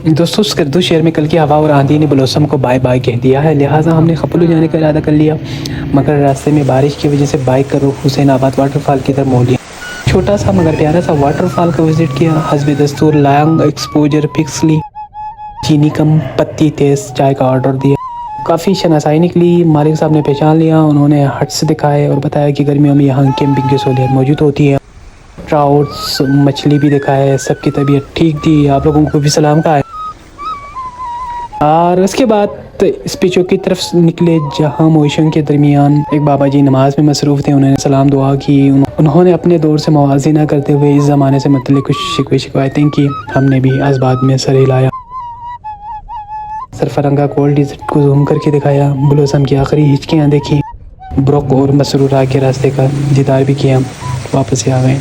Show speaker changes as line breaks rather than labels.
दोस्तों स्कर्दू शहर में कल की हवा और आंधी ने ब्लॉसम को बाय बाय कह दिया है, लिहाजा हमने खपलू जाने का इरादा कर लिया, मगर रास्ते में बारिश की वजह से बाइक का रुख हुसैनाबाद वाटरफॉल की तरफ मोड़ लिया। छोटा सा मगर प्यारा सा वाटरफॉल का विजिट किया। हस्बे दस्तूर लॉन्ग एक्सपोजर पिक्स ली, चीनी कम पत्ती तेज चाय का ऑर्डर दिया। काफ़ी शनासाई निकली। मालिक साहब ने पहचान लिया, उन्होंने हट्स दिखाए और बताया कि गर्मियों में यहाँ कैंपिंग की सहूलियत मौजूद होती है। ट्राउट्स मछली भी दिखाए, सबकी तबीयत ठीक थी। आप लोगों को भी सलाम कहा है। और उसके बाद इस पिचों की तरफ निकले जहाँ मोइशों के दरमियान एक बाबा जी नमाज में मसरूफ़ थे। उन्होंने सलाम दुआ की। उन्होंने अपने दौर से मुवाज़ना करते हुए इस ज़माने से मतलब कुछ शिकवे शिकायतें की। हमने भी असबाद में सर हिलाया। सरफरंगा कोल्ड डिज़र्ट को जूम करके दिखाया। ब्लॉसम की आखिरी हिचकियाँ देखी। ब्रोक और मसरूरा के रास्ते का दीदार भी किया। वापस आ गए।